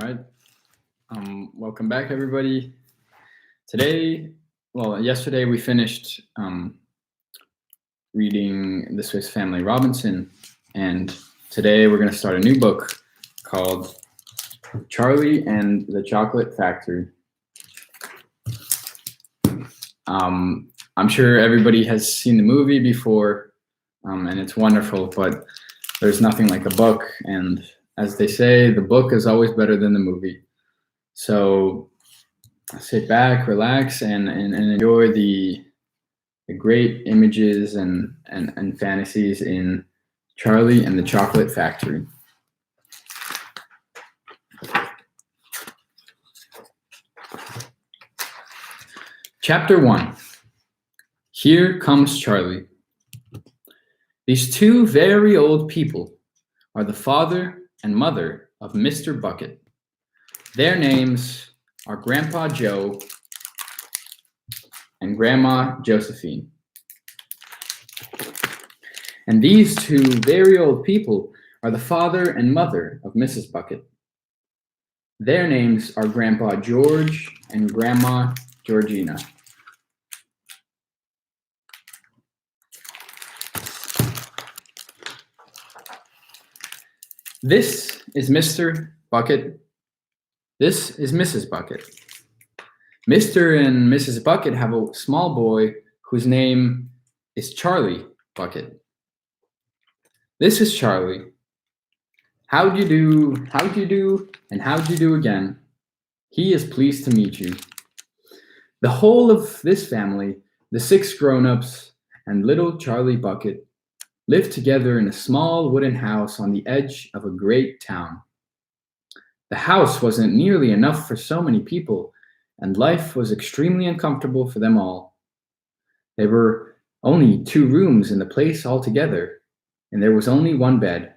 right. Welcome back, everybody. Yesterday we finished reading The Swiss Family Robinson, and today we're going to start a new book called Charlie and the Chocolate Factory. I'm sure everybody has seen the movie before, and it's wonderful, but there's nothing like a book, and as they say, the book is always better than the movie. So sit back, relax, and enjoy the great images and fantasies in Charlie and the Chocolate Factory. Chapter 1. Here Comes Charlie. These two very old people are the father and mother of Mr. Bucket. Their names are Grandpa Joe and Grandma Josephine. And these two very old people are the father and mother of Mrs. Bucket. Their names are Grandpa George and Grandma Georgina. This is Mr. Bucket. This is Mrs. Bucket. Mr. and Mrs. Bucket have a small boy whose name is Charlie Bucket. This is Charlie. How'd you do, and how'd you do again? He is pleased to meet you. The whole of this family, the 6 grown-ups and little Charlie Bucket, lived together in a small wooden house on the edge of a great town. The house wasn't nearly enough for so many people, and life was extremely uncomfortable for them all. There were only 2 rooms in the place altogether, and there was only 1 bed.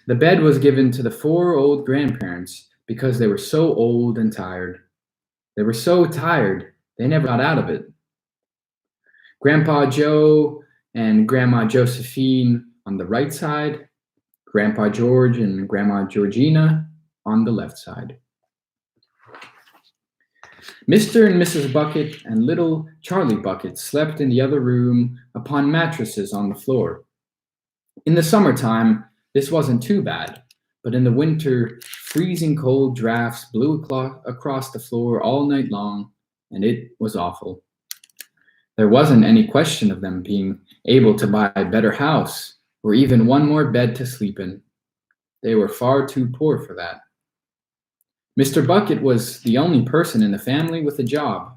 The bed was given to the 4 old grandparents because they were so old and tired. They were so tired, they never got out of it. Grandpa Joe and Grandma Josephine on the right side, Grandpa George and Grandma Georgina on the left side. Mr. and Mrs. Bucket and little Charlie Bucket slept in the other room upon mattresses on the floor. In the summertime, this wasn't too bad, but in the winter, freezing cold drafts blew across the floor all night long, and it was awful. There wasn't any question of them being able to buy a better house or even 1 more bed to sleep in. They were far too poor for that. Mr. Bucket was the only person in the family with a job.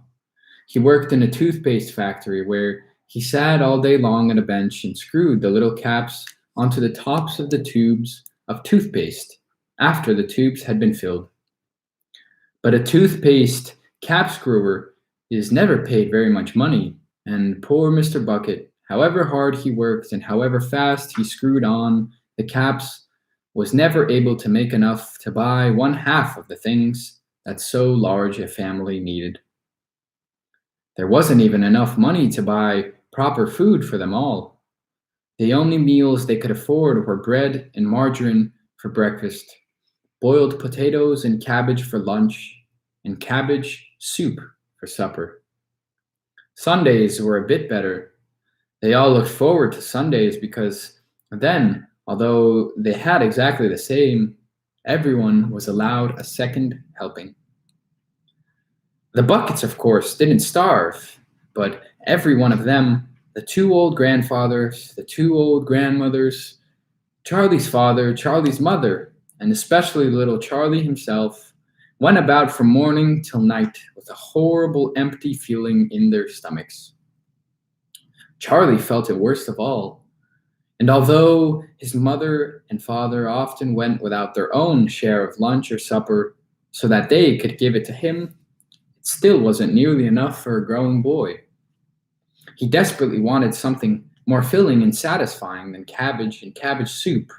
He worked in a toothpaste factory where he sat all day long on a bench and screwed the little caps onto the tops of the tubes of toothpaste after the tubes had been filled. But a toothpaste cap screwer is never paid very much money, and poor Mr. Bucket, however hard he worked and however fast he screwed on the caps, was never able to make enough to buy 1/2 of the things that so large a family needed. There wasn't even enough money to buy proper food for them all. The only meals they could afford were bread and margarine for breakfast, boiled potatoes and cabbage for lunch, and cabbage soup for supper. Sundays were a bit better. They all looked forward to Sundays because then, although they had exactly the same, everyone was allowed a second helping. The Buckets, of course, didn't starve, but every one of them, the 2 old grandfathers, the 2 old grandmothers, Charlie's father, Charlie's mother, and especially little Charlie himself, went about from morning till night with a horrible empty feeling in their stomachs. Charlie felt it worst of all, and although his mother and father often went without their own share of lunch or supper so that they could give it to him, it still wasn't nearly enough for a growing boy. He desperately wanted something more filling and satisfying than cabbage and cabbage soup.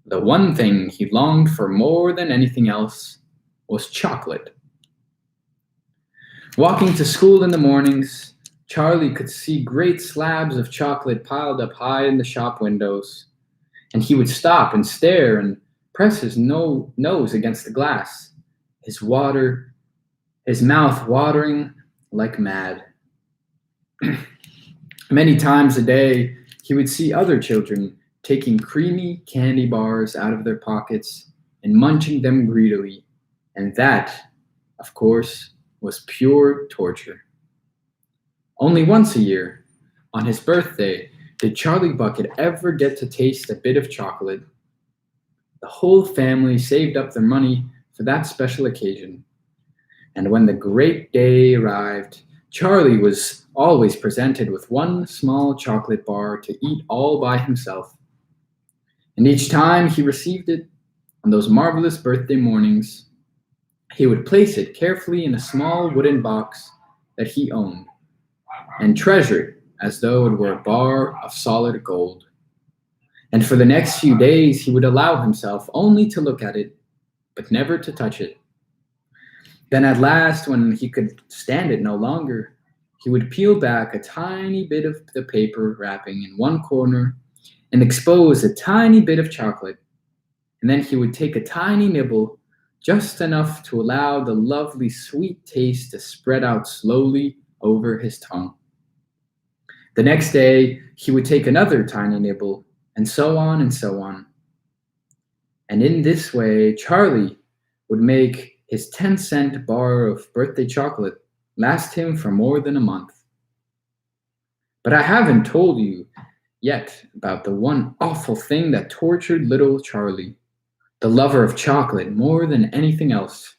The one thing he longed for more than anything else was chocolate. Walking to school in the mornings, Charlie could see great slabs of chocolate piled up high in the shop windows, and he would stop and stare and press his nose against the glass, his water, his mouth watering like mad. Many times a day, he would see other children taking creamy candy bars out of their pockets and munching them greedily, and that, of course, was pure torture. Only once a year, on his birthday, did Charlie Bucket ever get to taste a bit of chocolate. The whole family saved up their money for that special occasion, and when the great day arrived, Charlie was always presented with one small chocolate bar to eat all by himself. And each time he received it, on those marvelous birthday mornings, he would place it carefully in a small wooden box that he owned and treasure it as though it were a bar of solid gold. And for the next few days, he would allow himself only to look at it, but never to touch it. Then at last, when he could stand it no longer, he would peel back a tiny bit of the paper wrapping in one corner and expose a tiny bit of chocolate. And then he would take a tiny nibble, just enough to allow the lovely sweet taste to spread out slowly over his tongue. The next day, he would take another tiny nibble, and so on and so on. And in this way, Charlie would make his 10-cent bar of birthday chocolate last him for more than a month. But I haven't told you yet about the one awful thing that tortured little Charlie, the lover of chocolate more than anything else.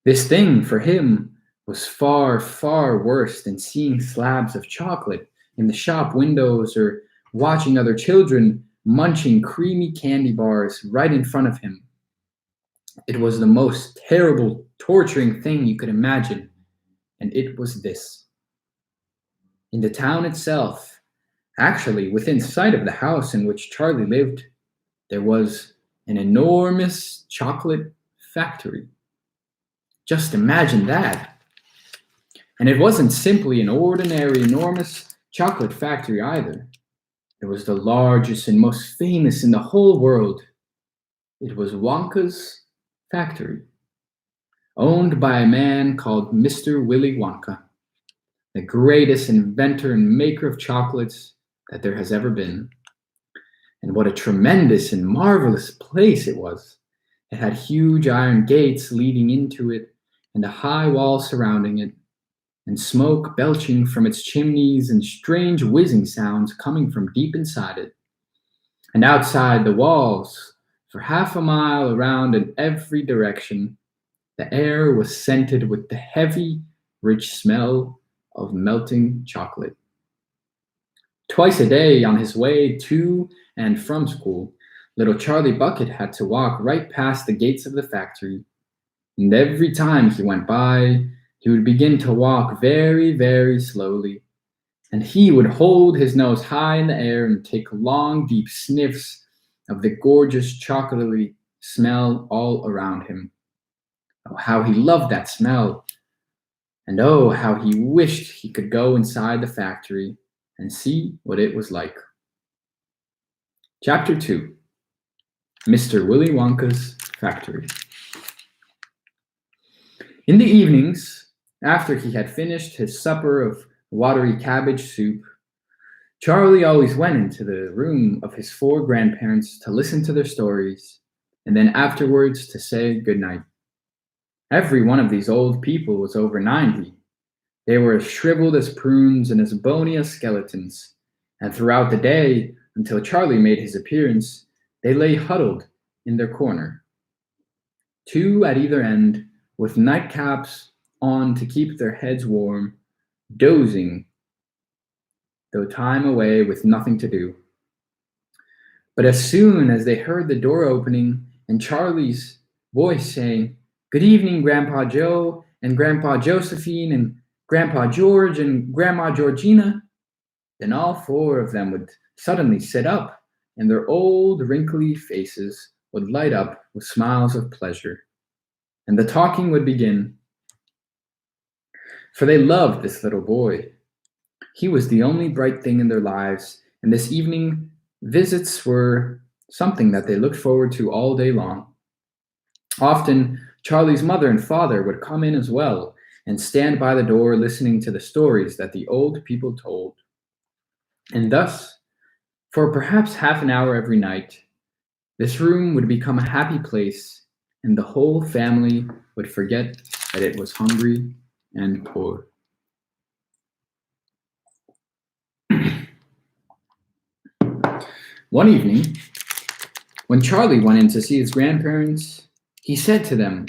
This thing for him was far, far worse than seeing slabs of chocolate in the shop windows or watching other children munching creamy candy bars right in front of him. It was the most terrible, torturing thing you could imagine, and it was this. In the town itself, actually within sight of the house in which Charlie lived, there was an enormous chocolate factory. Just imagine that. And it wasn't simply an ordinary, enormous chocolate factory either. It was the largest and most famous in the whole world. It was Wonka's factory, owned by a man called Mr. Willy Wonka, the greatest inventor and maker of chocolates that there has ever been. And what a tremendous and marvelous place it was. It had huge iron gates leading into it and a high wall surrounding it, and smoke belching from its chimneys and strange whizzing sounds coming from deep inside it. And outside the walls, for half a mile around in every direction, the air was scented with the heavy, rich smell of melting chocolate. Twice a day on his way to and from school, little Charlie Bucket had to walk right past the gates of the factory. And every time he went by, he would begin to walk very, very slowly, and he would hold his nose high in the air and take long, deep sniffs of the gorgeous chocolatey smell all around him. Oh, how he loved that smell! And oh, how he wished he could go inside the factory and see what it was like. Chapter 2: Mr. Willy Wonka's Factory. In the evenings, after he had finished his supper of watery cabbage soup, Charlie always went into the room of his 4 grandparents to listen to their stories, and then afterwards to say goodnight. Every one of these old people was over 90. They were as shriveled as prunes and as bony as skeletons, and throughout the day, until Charlie made his appearance, they lay huddled in their corner, 2 at either end, with nightcaps on to keep their heads warm, dozing though time away with nothing to do. But as soon as they heard the door opening and Charlie's voice saying, "Good evening, Grandpa Joe and Grandpa Josephine and Grandpa George and Grandma Georgina," then all 4 of them would suddenly sit up, and their old wrinkly faces would light up with smiles of pleasure, and the talking would begin. For they loved this little boy. He was the only bright thing in their lives, and this evening visits were something that they looked forward to all day long. Often, Charlie's mother and father would come in as well and stand by the door listening to the stories that the old people told. And thus, for perhaps half an hour every night, this room would become a happy place, and the whole family would forget that it was hungry and poor. One evening, when Charlie went in to see his grandparents, he said to them,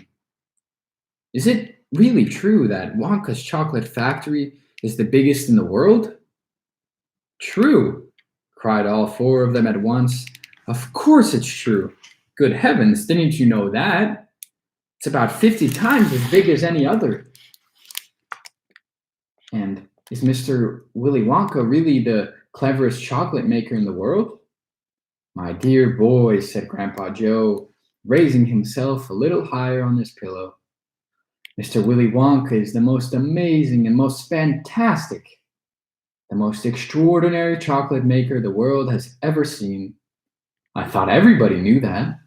"Is it really true that Wonka's chocolate factory is the biggest in the world?" "True," cried all four of them at once. "Of course it's true. Good heavens, didn't you know that? It's about 50 times as big as any other." "And is Mr. Willy Wonka really the cleverest chocolate maker in the world?" "My dear boy," said Grandpa Joe, raising himself a little higher on his pillow, "Mr. Willy Wonka is the most amazing and most fantastic, the most extraordinary chocolate maker the world has ever seen. I thought everybody knew that.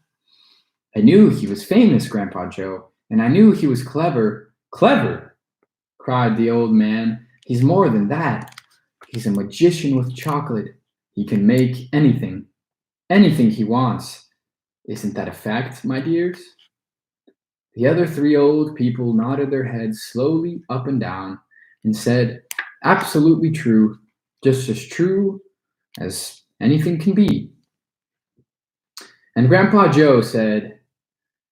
I knew he was famous, Grandpa Joe, and I knew he was clever." "Clever!" cried the old man. "He's more than that. He's a magician with chocolate. He can make anything he wants. Isn't that a fact, my dears?" The other three old people nodded their heads slowly up and down and said, "Absolutely true, just as true as anything can be." And Grandpa Joe said,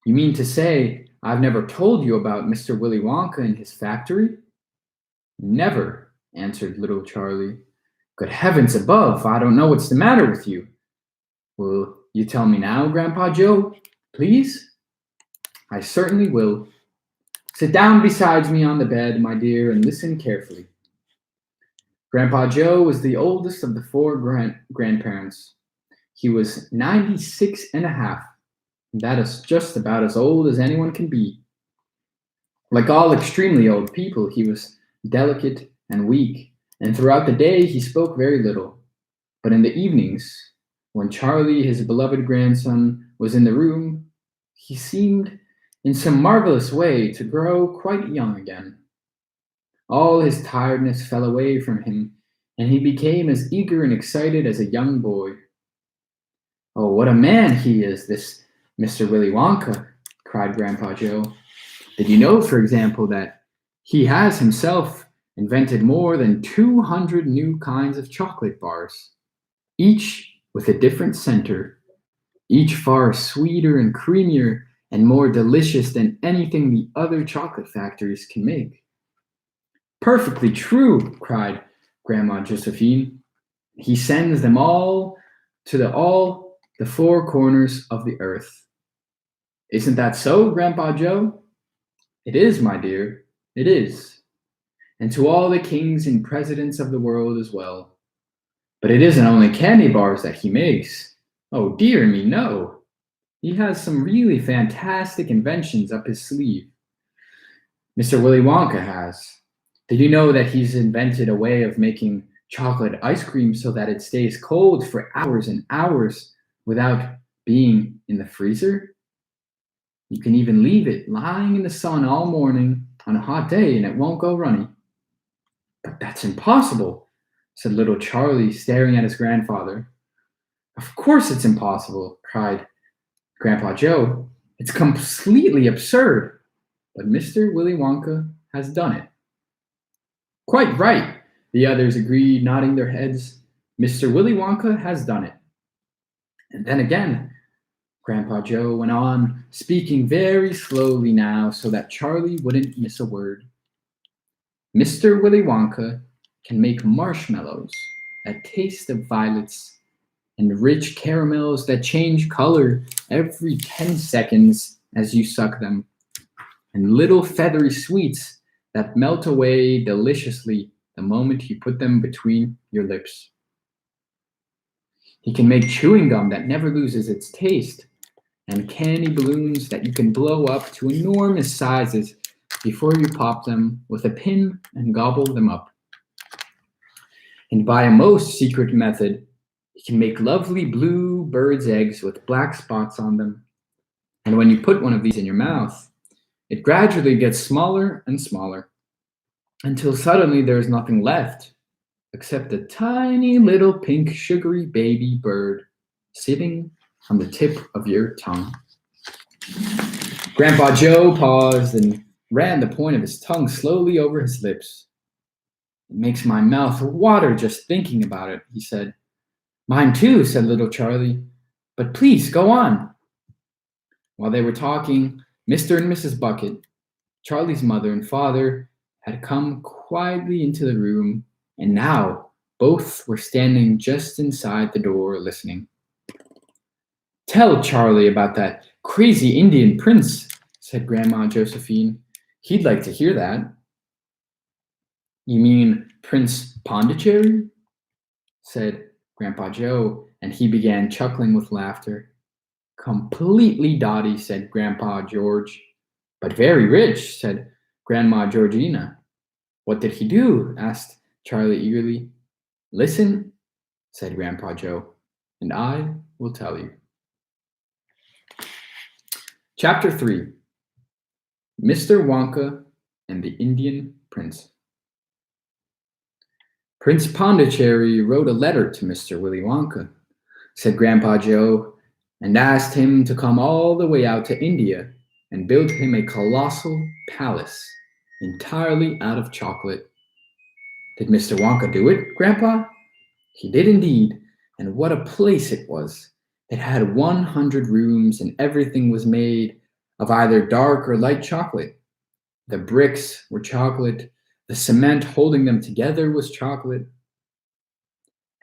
"You mean to say I've never told you about Mr. Willy Wonka and his factory?" "Never," answered little Charlie. "Good heavens above, I don't know what's the matter with you." "Will you tell me now, Grandpa Joe, please?" "I certainly will. Sit down beside me on the bed, my dear, and listen carefully." Grandpa Joe was the oldest of the four grandparents. He was 96 and a half. That is just about as old as anyone can be. Like all extremely old people, he was delicate and weak, and throughout the day he spoke very little. But in the evenings, when Charlie, his beloved grandson, was in the room, he seemed, in some marvelous way, to grow quite young again. All his tiredness fell away from him, and he became as eager and excited as a young boy. "Oh, what a man he is, this Mr. Willy Wonka!" cried Grandpa Joe. "Did you know, for example, that he has himself invented more than 200 new kinds of chocolate bars, each with a different center, each far sweeter and creamier and more delicious than anything the other chocolate factories can make?" "Perfectly true," cried Grandma Josephine. "He sends them all to all the four corners of the earth." "Isn't that so, Grandpa Joe?" "It is, my dear, it is. And to all the kings and presidents of the world as well. But it isn't only candy bars that he makes. Oh, dear me, no. He has some really fantastic inventions up his sleeve. Mr. Willy Wonka has. Did you know that he's invented a way of making chocolate ice cream so that it stays cold for hours and hours without being in the freezer? You can even leave it lying in the sun all morning on a hot day and it won't go runny." "But that's impossible," said little Charlie, staring at his grandfather. "Of course it's impossible," cried Grandpa Joe. "It's completely absurd. But Mr. Willy Wonka has done it." "Quite right," the others agreed, nodding their heads. "Mr. Willy Wonka has done it." And then again, Grandpa Joe went on, speaking very slowly now so that Charlie wouldn't miss a word. "Mr. Willy Wonka can make marshmallows that taste of violets, and rich caramels that change color every 10 seconds as you suck them, and little feathery sweets that melt away deliciously the moment you put them between your lips. He can make chewing gum that never loses its taste, and candy balloons that you can blow up to enormous sizes before you pop them with a pin and gobble them up. And by a most secret method, You can make lovely blue birds' eggs with black spots on them. And when you put one of these in your mouth, it gradually gets smaller and smaller until suddenly there is nothing left except a tiny little pink sugary baby bird sitting on the tip of your tongue. Grandpa Joe paused and ran the point of his tongue slowly over his lips. It makes my mouth water just thinking about it, he said. Mine too, said little Charlie. But please, go on. While they were talking, Mr. and Mrs. Bucket, Charlie's mother and father, had come quietly into the room, and now both were standing just inside the door listening. Tell Charlie about that crazy Indian prince, said Grandma Josephine. He'd like to hear that. You mean Prince Pondicherry? Said Grandpa Joe, and he began chuckling with laughter. Completely dotty, said Grandpa George. But very rich, said Grandma Georgina. What did he do? Asked Charlie eagerly. Listen, said Grandpa Joe, and I will tell you. Chapter 3. Mr. Wonka and the Indian Prince. Prince Pondicherry wrote a letter to Mr. Willy Wonka, said Grandpa Joe, and asked him to come all the way out to India and build him a colossal palace entirely out of chocolate. Did Mr. Wonka do it, Grandpa? He did indeed, and what a place it was. It had 100 rooms, and everything was made of either dark or light chocolate. The bricks were chocolate, the cement holding them together was chocolate,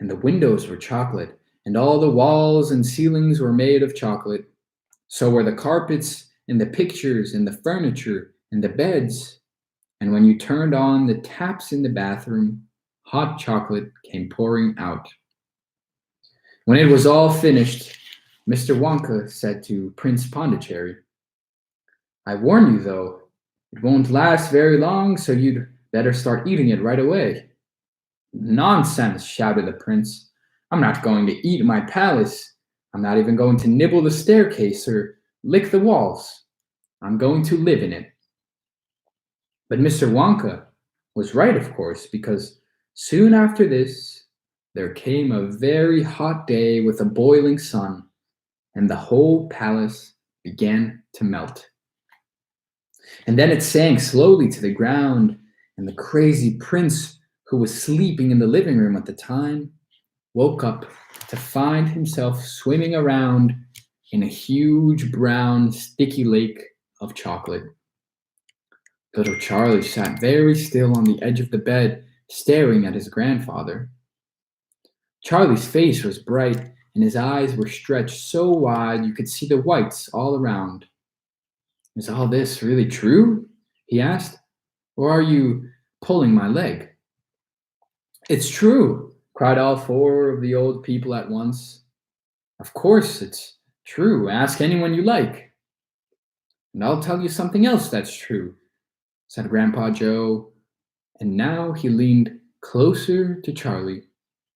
and the windows were chocolate, and all the walls and ceilings were made of chocolate. So were the carpets, and the pictures, and the furniture, and the beds. And when you turned on the taps in the bathroom, hot chocolate came pouring out. When it was all finished, Mr. Wonka said to Prince Pondicherry, I warn you, though, it won't last very long, so you'd better start eating it right away. Nonsense, shouted the prince. I'm not going to eat my palace. I'm not even going to nibble the staircase or lick the walls. I'm going to live in it. But Mr. Wonka was right, of course, because soon after this, there came a very hot day with a boiling sun, and the whole palace began to melt. And then it sank slowly to the ground, and the crazy prince, who was sleeping in the living room at the time, woke up to find himself swimming around in a huge brown sticky lake of chocolate. Little Charlie sat very still on the edge of the bed, staring at his grandfather. Charlie's face was bright, and his eyes were stretched so wide you could see the whites all around. Is all this really true? He asked. Or are you pulling my leg? It's true, cried all four of the old people at once. Of course it's true. Ask anyone you like. And I'll tell you something else that's true, said Grandpa Joe, and now he leaned closer to Charlie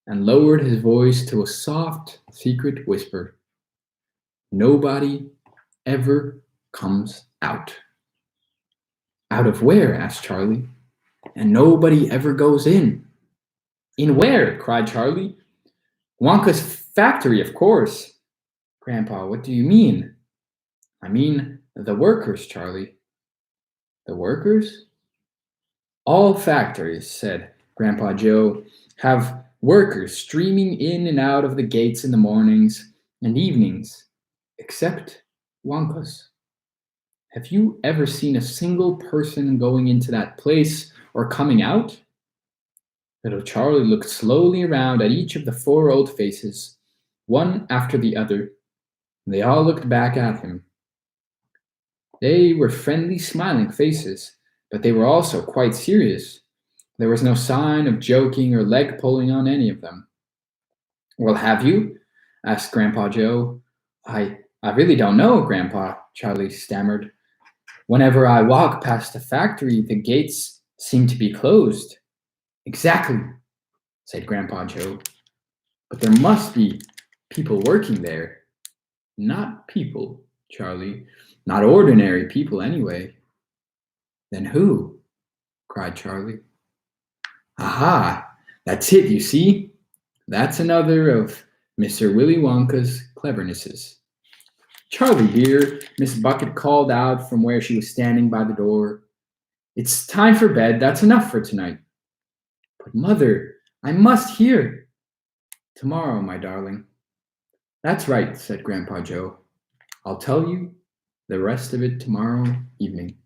and lowered his voice to a soft, secret whisper. Nobody ever comes out. Out of where? Asked Charlie. And nobody ever goes in. In where? Cried Charlie. Wonka's factory, of course. Grandpa, what do you mean? I mean the workers, Charlie. The workers? All factories, said Grandpa Joe, have workers streaming in and out of the gates in the mornings and evenings, except Wonka's. Have you ever seen a single person going into that place or coming out? Little Charlie looked slowly around at each of the four old faces, one after the other, and they all looked back at him. They were friendly, smiling faces, but they were also quite serious. There was no sign of joking or leg pulling on any of them. Well, have you? Asked Grandpa Joe. I really don't know, Grandpa, Charlie stammered. Whenever I walk past the factory, the gates seem to be closed. Exactly, said Grandpa Joe. But there must be people working there. Not people, Charlie. Not ordinary people, anyway. Then who? Cried Charlie. Aha! That's it, you see? That's another of Mr. Willy Wonka's clevernesses. Charlie, dear, Miss Bucket called out from where she was standing by the door. It's time for bed. That's enough for tonight. But, Mother, I must hear. Tomorrow, my darling. That's right, said Grandpa Joe. I'll tell you the rest of it tomorrow evening.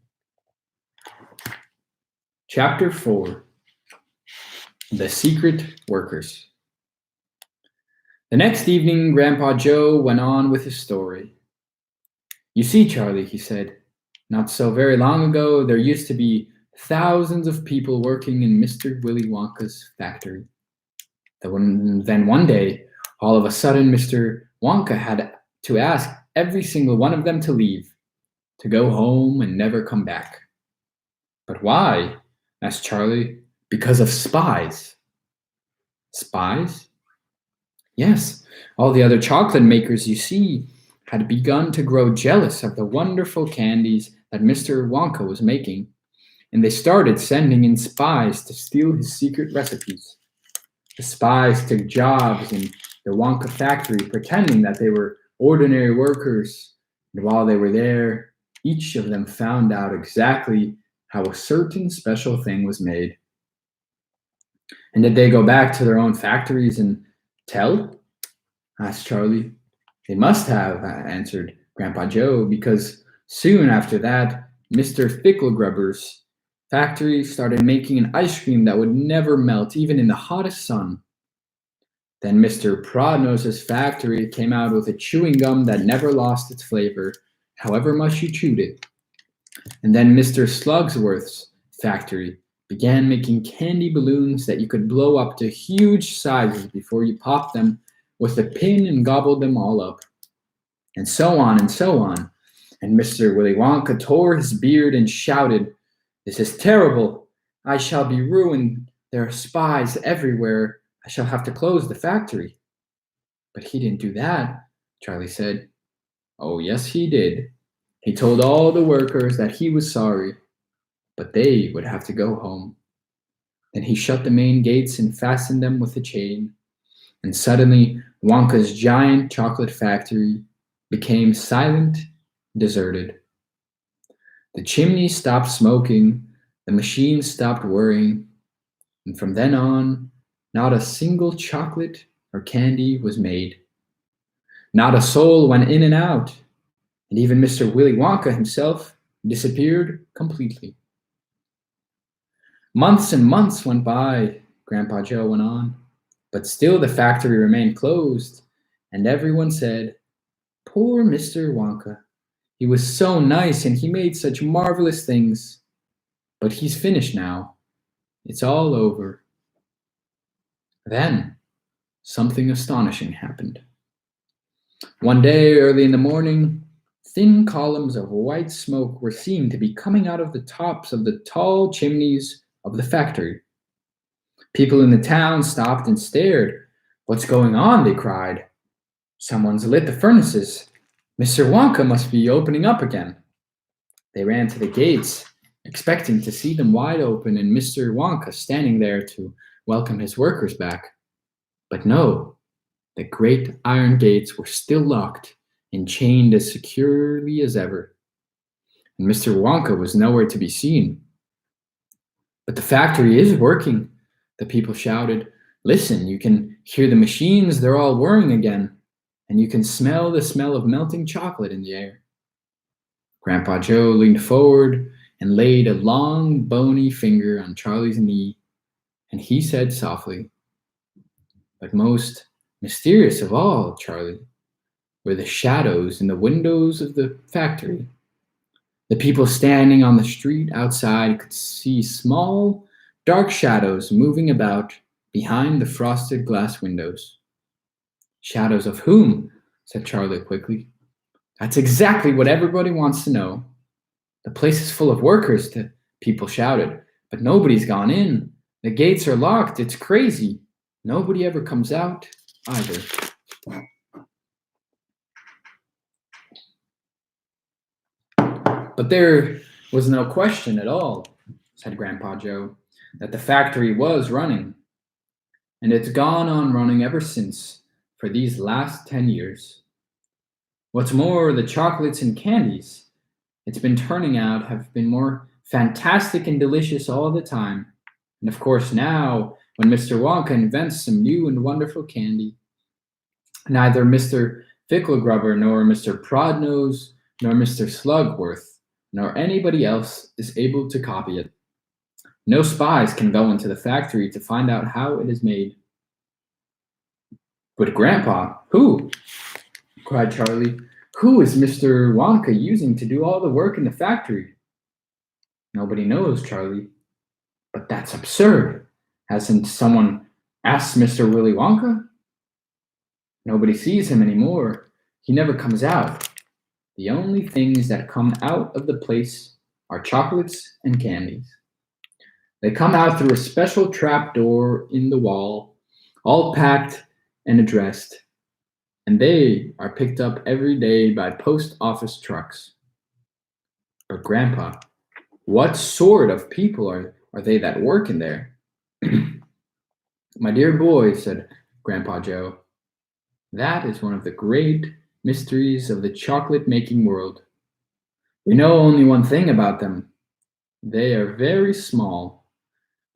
Chapter 4. The Secret Workers. The next evening, Grandpa Joe went on with his story. You see, Charlie, he said, not so very long ago, there used to be thousands of people working in Mr. Willy Wonka's factory. Then one day, all of a sudden, Mr. Wonka had to ask every single one of them to leave, to go home and never come back. But why? Asked Charlie. Because of spies. Spies? Yes, all the other chocolate makers you see had begun to grow jealous of the wonderful candies that Mr. Wonka was making, and they started sending in spies to steal his secret recipes. The spies took jobs in the Wonka factory, pretending that they were ordinary workers, and while they were there, each of them found out exactly how a certain special thing was made. And did they go back to their own factories and tell? Asked Charlie. They must have, answered Grandpa Joe, because soon after that, Mr. Thicklegrubber's factory started making an ice cream that would never melt, even in the hottest sun. Then Mr. Prodnose's factory came out with a chewing gum that never lost its flavor, however much you chewed it. And then Mr. Slugsworth's factory began making candy balloons that you could blow up to huge sizes before you popped them with a pin and gobbled them all up. And so on and so on. And Mr. Willy Wonka tore his beard and shouted, "This is terrible. I shall be ruined. There are spies everywhere. I shall have to close the factory." But he didn't do that, Charlie said. Oh, yes, he did. He told all the workers that he was sorry, but they would have to go home. Then he shut the main gates and fastened them with a chain. And suddenly, Wonka's giant chocolate factory became silent, deserted. The chimney stopped smoking, the machines stopped whirring, and from then on, not a single chocolate or candy was made. Not a soul went in and out, and even Mr. Willy Wonka himself disappeared completely. Months and months went by, Grandpa Joe went on, but still the factory remained closed, and everyone said, "Poor Mr. Wonka. He was so nice and he made such marvelous things. But he's finished now. It's all over." Then, something astonishing happened. One day, early in the morning, thin columns of white smoke were seen to be coming out of the tops of the tall chimneys of the factory. People in the town stopped and stared. "What's going on?" they cried. "Someone's lit the furnaces. Mr. Wonka must be opening up again." They ran to the gates, expecting to see them wide open and Mr. Wonka standing there to welcome his workers back. But no, the great iron gates were still locked and chained as securely as ever. And Mr. Wonka was nowhere to be seen. "But the factory is working," the people shouted. "Listen, you can hear the machines, they're all whirring again, and you can smell the smell of melting chocolate in the air." Grandpa Joe leaned forward and laid a long, bony finger on Charlie's knee, and he said softly, "But most mysterious of all, Charlie, were the shadows in the windows of the factory. The people standing on the street outside could see small, dark shadows moving about behind the frosted glass windows." "Shadows of whom?" said Charlie quickly. "That's exactly what everybody wants to know. The place is full of workers," the people shouted, "but nobody's gone in. The gates are locked. It's crazy. Nobody ever comes out." either. But there was no question at all, said Grandpa Joe, that the factory was running, and it's gone on running ever since for these last 10 years. What's more, the chocolates and candies it's been turning out have been more fantastic and delicious all the time. And of course, now, when Mr. Wonka invents some new and wonderful candy, neither Mr. Ficklegrubber nor Mr. Prodnose nor Mr. Slugworth nor anybody else is able to copy it. No spies can go into the factory to find out how it is made. But Grandpa, who? Cried Charlie. Who is Mr. Wonka using to do all the work in the factory? Nobody knows, Charlie. But that's absurd. Hasn't someone asked Mr. Willy Wonka? Nobody sees him anymore. He never comes out. The only things that come out of the place are chocolates and candies. They come out through a special trap door in the wall, all packed and addressed, and they are picked up every day by post office trucks. But Grandpa, what sort of people are they that work in there? My dear boy, said Grandpa Joe, that is one of the great mysteries of the chocolate-making world. We know only one thing about them. They are very small.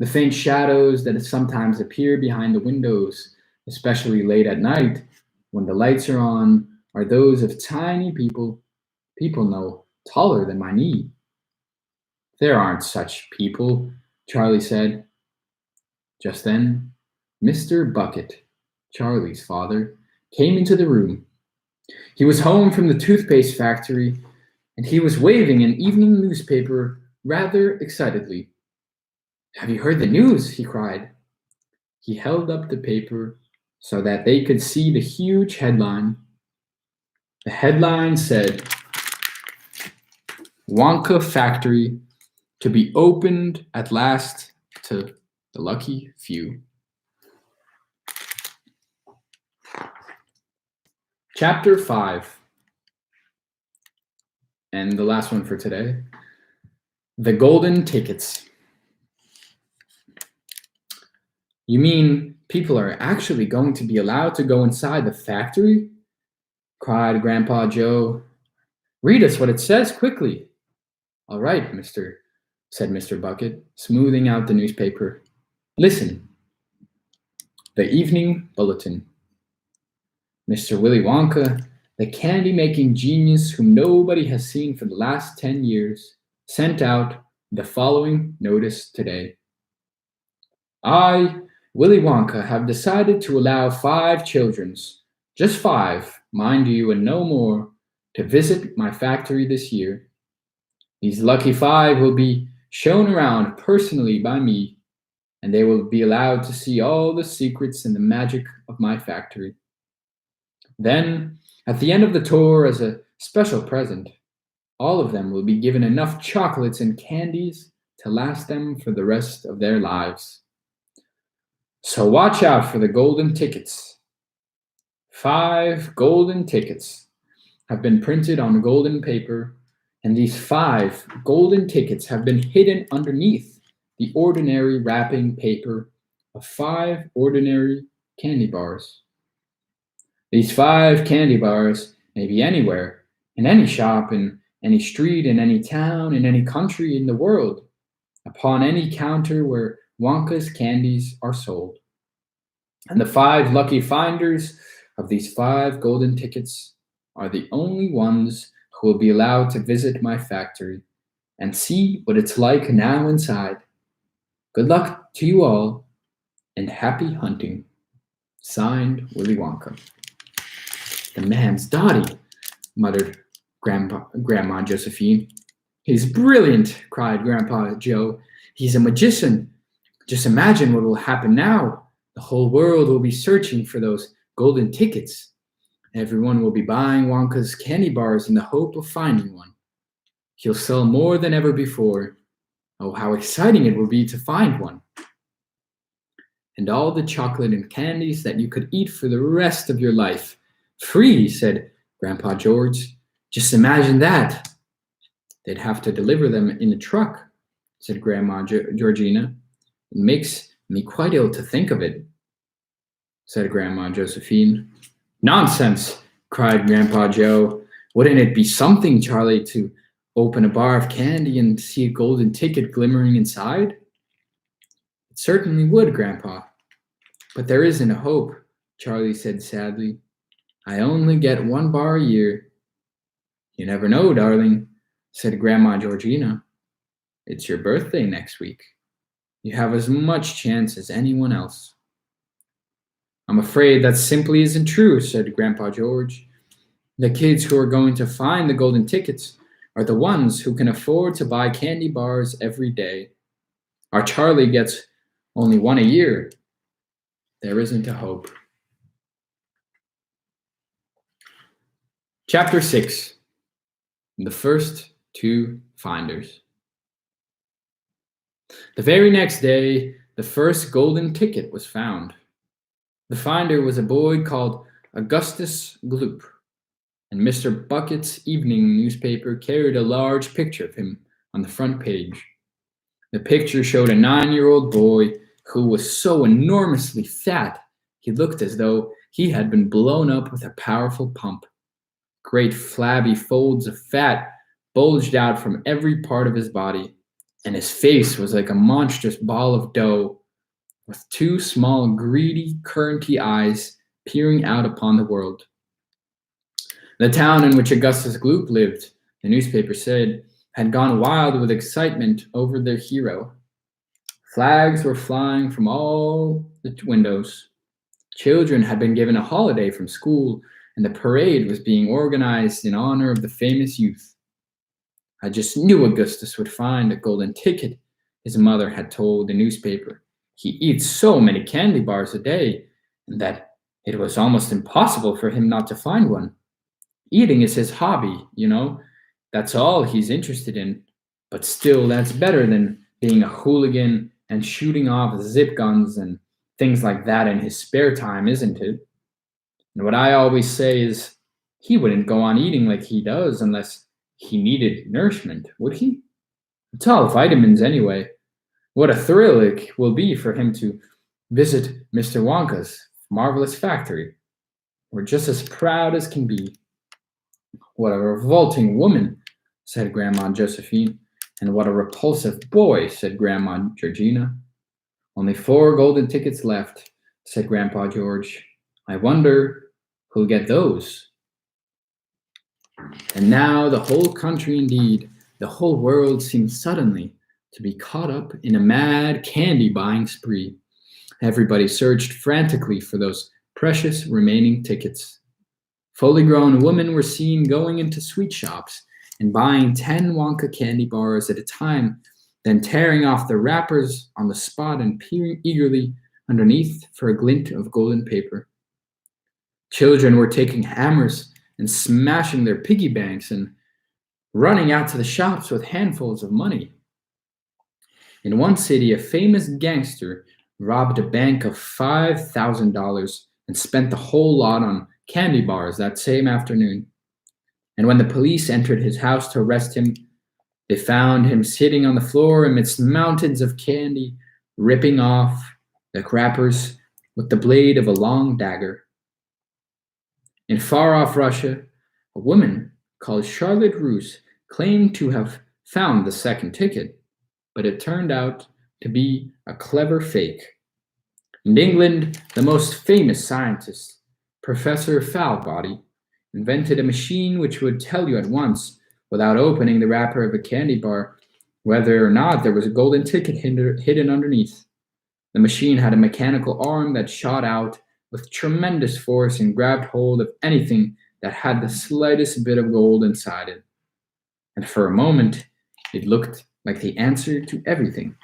The faint shadows that sometimes appear behind the windows, especially late at night, when the lights are on, are those of tiny people no taller than my knee. There aren't such people, Charlie said. Just then, Mr. Bucket, Charlie's father, came into the room. He was home from the toothpaste factory, and he was waving an evening newspaper rather excitedly. Have you heard the news? He cried. He held up the paper so that they could see the huge headline. The headline said, Wonka Factory to be opened at last to the lucky few. Chapter 5. And the last one for today. The Golden Tickets. You mean people are actually going to be allowed to go inside the factory? Cried Grandpa Joe. Read us what it says quickly. All right, said Mr. Bucket, smoothing out the newspaper. Listen. The Evening Bulletin. Mr. Willy Wonka, the candy-making genius whom nobody has seen for the last 10 years, sent out the following notice today. I, Willy Wonka, have decided to allow 5 children, just 5, mind you, and no more, to visit my factory this year. These lucky 5 will be shown around personally by me, and they will be allowed to see all the secrets and the magic of my factory. Then, at the end of the tour, as a special present, all of them will be given enough chocolates and candies to last them for the rest of their lives. So watch out for the golden tickets. 5 golden tickets have been printed on golden paper, and these 5 golden tickets have been hidden underneath the ordinary wrapping paper of 5 ordinary candy bars. These 5 candy bars may be anywhere, in any shop, in any street, in any town, in any country in the world, upon any counter where Wonka's candies are sold. And the 5 lucky finders of these 5 golden tickets are the only ones who will be allowed to visit my factory and see what it's like now inside. Good luck to you all, and happy hunting. Signed, Willy Wonka. The man's dotty, muttered Grandma Josephine. He's brilliant, cried Grandpa Joe. He's a magician. Just imagine what will happen now. The whole world will be searching for those golden tickets. Everyone will be buying Wonka's candy bars in the hope of finding one. He'll sell more than ever before. Oh, how exciting it will be to find one. and all the chocolate and candies that you could eat for the rest of your life. Free, said Grandpa George. Just imagine that. They'd have to deliver them in a truck, said Grandma Georgina. It makes me quite ill to think of it, said Grandma Josephine. Nonsense, cried Grandpa Joe. Wouldn't it be something, Charlie, to open a bar of candy and see a golden ticket glimmering inside? It certainly would, Grandpa. But there isn't a hope, Charlie said sadly. I only get 1 bar a year. You never know, darling, said Grandma Georgina. It's your birthday next week. You have as much chance as anyone else. I'm afraid that simply isn't true, said Grandpa George. The kids who are going to find the golden tickets are the ones who can afford to buy candy bars every day. Our Charlie gets only 1 a year. There isn't a hope. Chapter 6. The First 2 Finders. The very next day, the first golden ticket was found. The finder was a boy called Augustus Gloop, and Mr. Bucket's evening newspaper carried a large picture of him on the front page. The picture showed a 9-year-old boy who was so enormously fat he looked as though he had been blown up with a powerful pump. Great flabby folds of fat bulged out from every part of his body, and his face was like a monstrous ball of dough, with 2 small, greedy, curranty eyes peering out upon the world. The town in which Augustus Gloop lived, the newspaper said, had gone wild with excitement over their hero. Flags were flying from all the windows. Children had been given a holiday from school, and the parade was being organized in honor of the famous youth. I just knew Augustus would find a golden ticket, his mother had told the newspaper. He eats so many candy bars a day, and that it was almost impossible for him not to find one. Eating is his hobby, you know. That's all he's interested in. But still, that's better than being a hooligan and shooting off zip guns and things like that in his spare time, isn't it? And what I always say is, he wouldn't go on eating like he does unless he needed nourishment, would he? It's all vitamins anyway. What a thrill it will be for him to visit Mr. Wonka's marvelous factory. We're just as proud as can be. What a revolting woman, said Grandma Josephine. And what a repulsive boy, said Grandma Georgina. Only 4 golden tickets left, said Grandpa George. I wonder who'll get those. And now the whole country, indeed, the whole world seemed suddenly to be caught up in a mad candy-buying spree. Everybody searched frantically for those precious remaining tickets. Fully grown women were seen going into sweet shops and buying 10 Wonka candy bars at a time, then tearing off the wrappers on the spot and peering eagerly underneath for a glint of golden paper. Children were taking hammers and smashing their piggy banks and running out to the shops with handfuls of money. In one city, a famous gangster robbed a bank of $5,000 and spent the whole lot on candy bars that same afternoon. And when the police entered his house to arrest him, they found him sitting on the floor amidst mountains of candy, ripping off the wrappers with the blade of a long dagger. In far-off Russia, a woman called Charlotte Roos claimed to have found the second ticket, but it turned out to be a clever fake. In England, the most famous scientist, Professor Foulbody, invented a machine which would tell you at once, without opening the wrapper of a candy bar, whether or not there was a golden ticket hidden underneath. The machine had a mechanical arm that shot out with tremendous force and grabbed hold of anything that had the slightest bit of gold inside it. And for a moment, it looked like the answer to everything.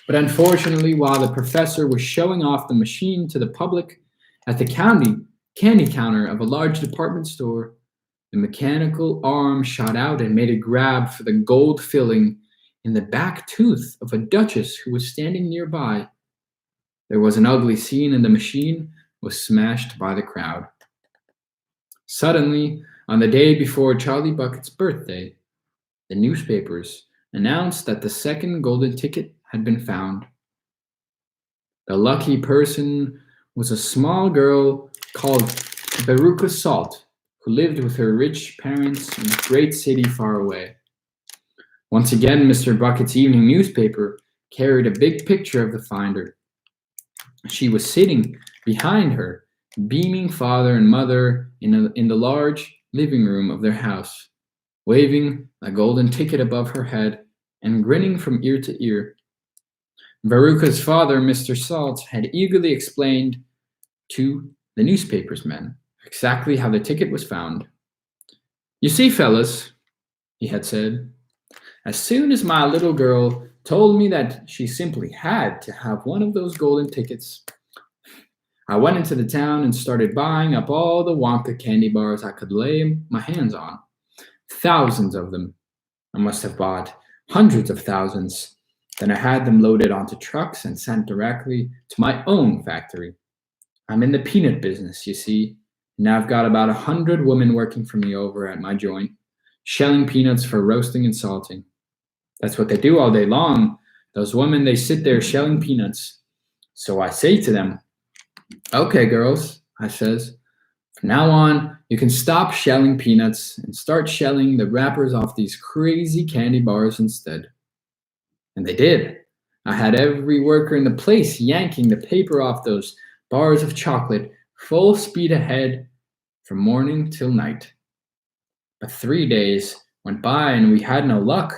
But unfortunately, while the professor was showing off the machine to the public at the candy counter of a large department store, the mechanical arm shot out and made a grab for the gold filling in the back tooth of a duchess who was standing nearby. There was an ugly scene, and the machine was smashed by the crowd. Suddenly, on the day before Charlie Bucket's birthday, the newspapers announced that the second golden ticket had been found. The lucky person was a small girl called Veruca Salt, who lived with her rich parents in a great city far away. Once again, Mr. Bucket's evening newspaper carried a big picture of the finder. She was sitting behind her beaming father and mother in the large living room of their house, waving a golden ticket above her head and grinning from ear to ear. Veruca's father, Mr. Salt, had eagerly explained to the newspaper's men exactly how the ticket was found. "You see, fellas," he had said, "as soon as my little girl told me that she simply had to have one of those golden tickets, I went into the town and started buying up all the Wonka candy bars I could lay my hands on. Thousands of them. I must have bought hundreds of thousands. Then I had them loaded onto trucks and sent directly to my own factory. I'm in the peanut business, you see, and I've got about 100 women working for me over at my joint, shelling peanuts for roasting and salting. That's what they do all day long. Those women, they sit there shelling peanuts. So I say to them, 'Okay, girls,' I says, 'from now on, you can stop shelling peanuts and start shelling the wrappers off these crazy candy bars instead.' And they did. I had every worker in the place yanking the paper off those bars of chocolate full speed ahead from morning till night. But 3 days went by and we had no luck.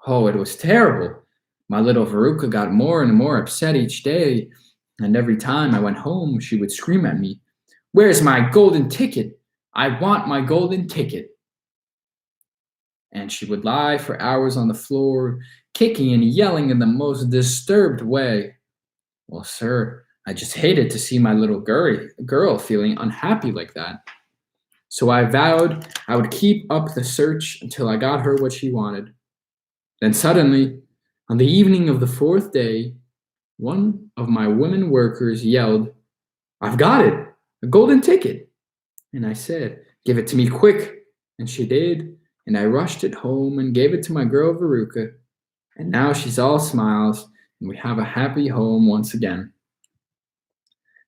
Oh, it was terrible. My little Veruca got more and more upset each day, and every time I went home, she would scream at me, 'Where's my golden ticket? I want my golden ticket.' And she would lie for hours on the floor, kicking and yelling in the most disturbed way. Well, sir, I just hated to see my little girl feeling unhappy like that. So I vowed I would keep up the search until I got her what she wanted. Then suddenly, on the evening of the 4th day, one of my women workers yelled, 'I've got it, a golden ticket.' And I said, 'Give it to me quick.' And she did, and I rushed it home and gave it to my girl Veruca. And now she's all smiles, and we have a happy home once again."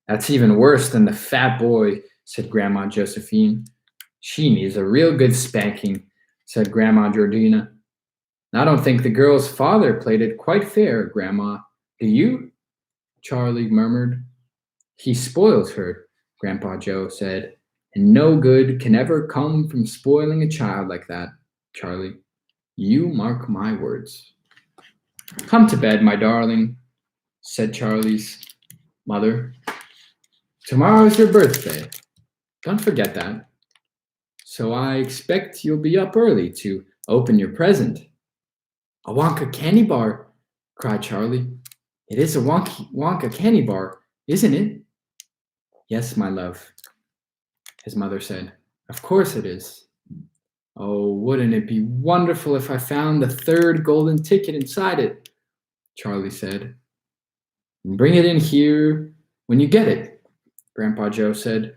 "That's even worse than the fat boy," said Grandma Josephine. "She needs a real good spanking," said Grandma Georgina. "I don't think the girl's father played it quite fair, Grandma. Do you?" Charlie murmured. "He spoils her," Grandpa Joe said, "and no good can ever come from spoiling a child like that, Charlie. You mark my words." "Come to bed, my darling," said Charlie's mother. "Tomorrow's your birthday. Don't forget that. So I expect you'll be up early to open your present." "A Wonka candy bar," cried Charlie. "It is a Wonka candy bar, isn't it?" "Yes, my love," his mother said. "Of course it is." "Oh, wouldn't it be wonderful if I found the third golden ticket inside it?" Charlie said. "Bring it in here when you get it," Grandpa Joe said.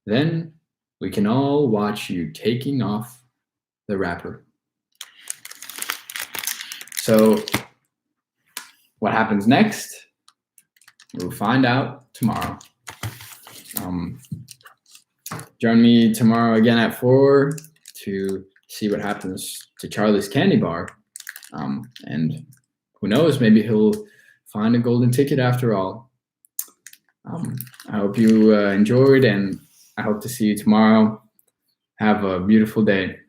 "Then we can all watch you taking off the wrapper." So, what happens next? We'll find out tomorrow. Join me tomorrow again at 4 to see what happens to Charlie's candy bar. And who knows, maybe he'll find a golden ticket after all. I hope you enjoyed, and I hope to see you tomorrow. Have a beautiful day.